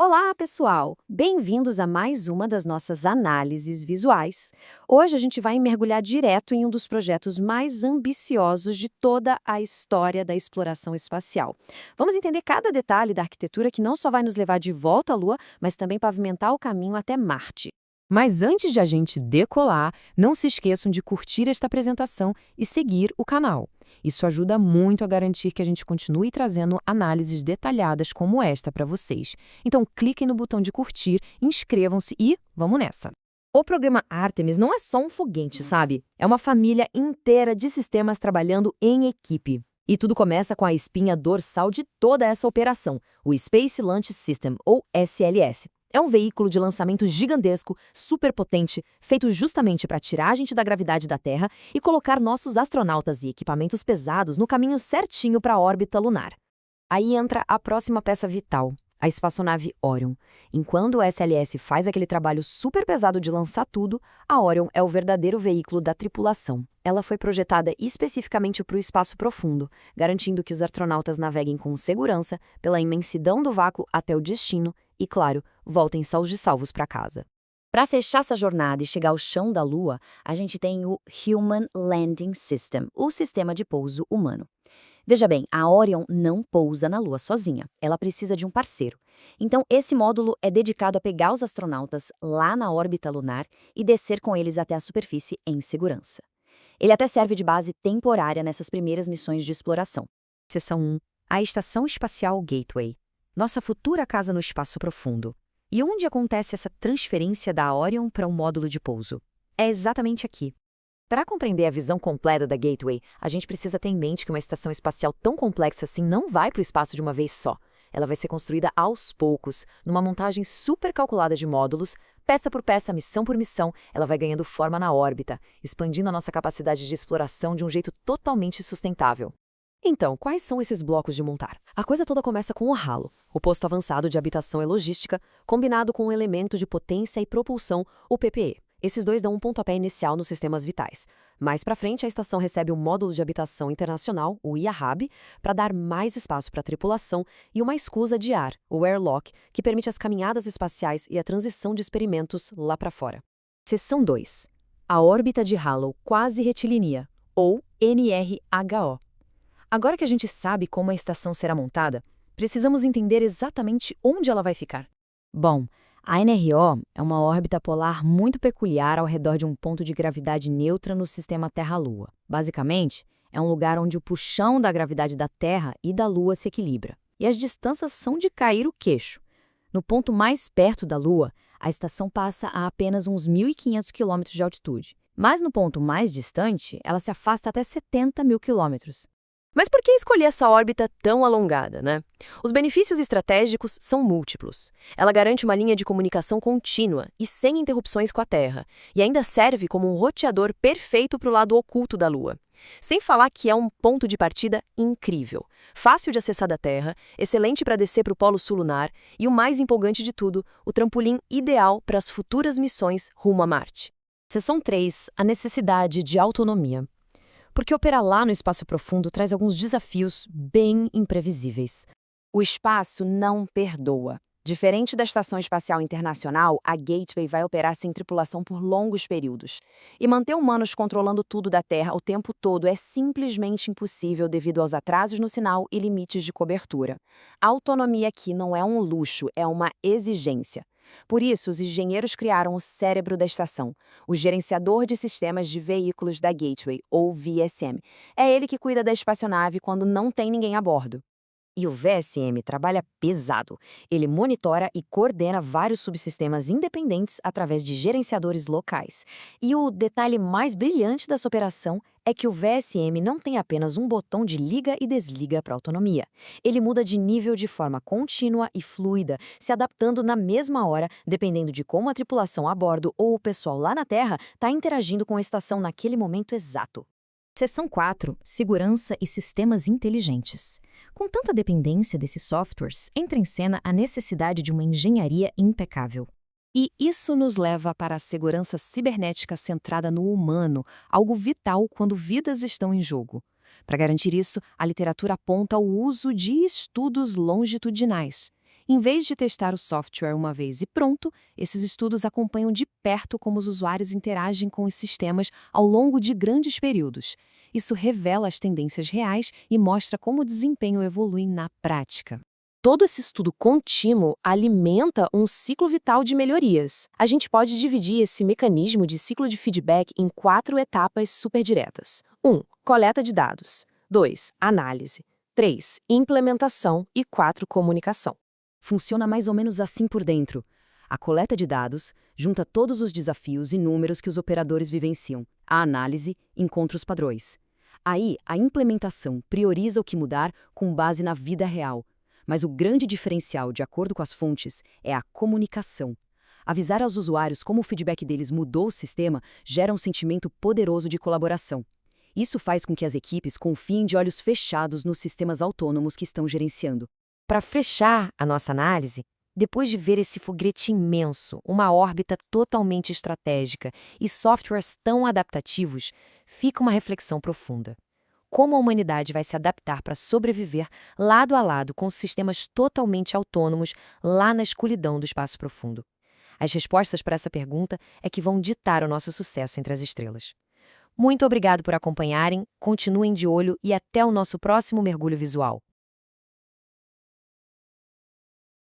Olá, pessoal! Bem-vindos a mais uma das nossas análises visuais. Hoje a gente vai mergulhar direto em um dos projetos mais ambiciosos de toda a história da exploração espacial. Vamos entender cada detalhe da arquitetura que não só vai nos levar de volta à Lua, mas também pavimentar o caminho até Marte. Mas antes de a gente decolar, não se esqueçam de curtir esta apresentação e seguir o canal. Isso ajuda muito a garantir que a gente continue trazendo análises detalhadas como esta para vocês. Então, cliquem no botão de curtir, inscrevam-se e vamos nessa! O programa Artemis não é só um foguete, sabe? É uma família inteira de sistemas trabalhando em equipe. E tudo começa com a espinha dorsal de toda essa operação, o Space Launch System, ou SLS. É um veículo de lançamento gigantesco, superpotente, feito justamente para tirar a gente da gravidade da Terra e colocar nossos astronautas e equipamentos pesados no caminho certinho para a órbita lunar. Aí entra a próxima peça vital, a espaçonave Orion. Enquanto o SLS faz aquele trabalho super pesado de lançar tudo, a Orion é o verdadeiro veículo da tripulação. Ela foi projetada especificamente para o espaço profundo, garantindo que os astronautas naveguem com segurança pela imensidão do vácuo até o destino e, claro, voltem sãos e salvos para casa. Para fechar essa jornada e chegar ao chão da Lua, a gente tem o Human Landing System, o sistema de pouso humano. Veja bem, a Orion não pousa na Lua sozinha, ela precisa de um parceiro. Então, esse módulo é dedicado a pegar os astronautas lá na órbita lunar e descer com eles até a superfície em segurança. Ele até serve de base temporária nessas primeiras missões de exploração. Seção 1. A Estação Espacial Gateway. Nossa futura casa no espaço profundo. E onde acontece essa transferência da Orion para um módulo de pouso? É exatamente aqui. Para compreender a visão completa da Gateway, a gente precisa ter em mente que uma estação espacial tão complexa assim não vai para o espaço de uma vez só. Ela vai ser construída aos poucos, numa montagem super calculada de módulos, peça por peça, missão por missão, ela vai ganhando forma na órbita, expandindo a nossa capacidade de exploração de um jeito totalmente sustentável. Então, quais são esses blocos de montar? A coisa toda começa com o halo, o posto avançado de habitação e logística, combinado com um elemento de potência e propulsão, o PPE. Esses dois dão um pontapé inicial nos sistemas vitais. Mais para frente, a estação recebe um módulo de habitação internacional, o IAHAB, para dar mais espaço para a tripulação e uma escusa de ar, o airlock, que permite as caminhadas espaciais e a transição de experimentos lá para fora. Seção 2. A órbita de Halo quase retilínea, ou NRHO. Agora que a gente sabe como a estação será montada, precisamos entender exatamente onde ela vai ficar. Bom, a NRO é uma órbita polar muito peculiar ao redor de um ponto de gravidade neutra no sistema Terra-Lua. Basicamente, é um lugar onde o puxão da gravidade da Terra e da Lua se equilibra. E as distâncias são de cair o queixo. No ponto mais perto da Lua, a estação passa a apenas uns 1.500 quilômetros de altitude. Mas no ponto mais distante, ela se afasta até 70 mil quilômetros. Mas por que escolher essa órbita tão alongada, né? Os benefícios estratégicos são múltiplos. Ela garante uma linha de comunicação contínua e sem interrupções com a Terra, e ainda serve como um roteador perfeito para o lado oculto da Lua. Sem falar que é um ponto de partida incrível, fácil de acessar da Terra, excelente para descer para o Polo Sul lunar e, o mais empolgante de tudo, o trampolim ideal para as futuras missões rumo a Marte. Seção 3. A necessidade de autonomia. Porque operar lá no espaço profundo traz alguns desafios bem imprevisíveis. O espaço não perdoa. Diferente da Estação Espacial Internacional, a Gateway vai operar sem tripulação por longos períodos. E manter humanos controlando tudo da Terra o tempo todo é simplesmente impossível devido aos atrasos no sinal e limites de cobertura. A autonomia aqui não é um luxo, é uma exigência. Por isso, os engenheiros criaram o cérebro da estação, o gerenciador de sistemas de veículos da Gateway, ou VSM. É ele que cuida da espaçonave quando não tem ninguém a bordo. E o VSM trabalha pesado. Ele monitora e coordena vários subsistemas independentes através de gerenciadores locais. E o detalhe mais brilhante dessa operação é que o VSM não tem apenas um botão de liga e desliga para autonomia. Ele muda de nível de forma contínua e fluida, se adaptando na mesma hora, dependendo de como a tripulação a bordo ou o pessoal lá na Terra está interagindo com a estação naquele momento exato. Seção 4. Segurança e sistemas inteligentes. Com tanta dependência desses softwares, entra em cena a necessidade de uma engenharia impecável. E isso nos leva para a segurança cibernética centrada no humano, algo vital quando vidas estão em jogo. Para garantir isso, a literatura aponta o uso de estudos longitudinais. Em vez de testar o software uma vez e pronto, esses estudos acompanham de perto como os usuários interagem com os sistemas ao longo de grandes períodos. Isso revela as tendências reais e mostra como o desempenho evolui na prática. Todo esse estudo contínuo alimenta um ciclo vital de melhorias. A gente pode dividir esse mecanismo de ciclo de feedback em 4 etapas super diretas. 1. Coleta de dados. 2. Análise. 3. Implementação. E 4. Comunicação. Funciona mais ou menos assim por dentro. A coleta de dados junta todos os desafios e números que os operadores vivenciam. A análise encontra os padrões. Aí, a implementação prioriza o que mudar com base na vida real. Mas o grande diferencial, de acordo com as fontes, é a comunicação. Avisar aos usuários como o feedback deles mudou o sistema gera um sentimento poderoso de colaboração. Isso faz com que as equipes confiem de olhos fechados nos sistemas autônomos que estão gerenciando. Para fechar a nossa análise, depois de ver esse foguete imenso, uma órbita totalmente estratégica e softwares tão adaptativos, fica uma reflexão profunda. Como a humanidade vai se adaptar para sobreviver lado a lado com sistemas totalmente autônomos lá na escuridão do espaço profundo? As respostas para essa pergunta é que vão ditar o nosso sucesso entre as estrelas. Muito obrigado por acompanharem, continuem de olho e até o nosso próximo mergulho visual.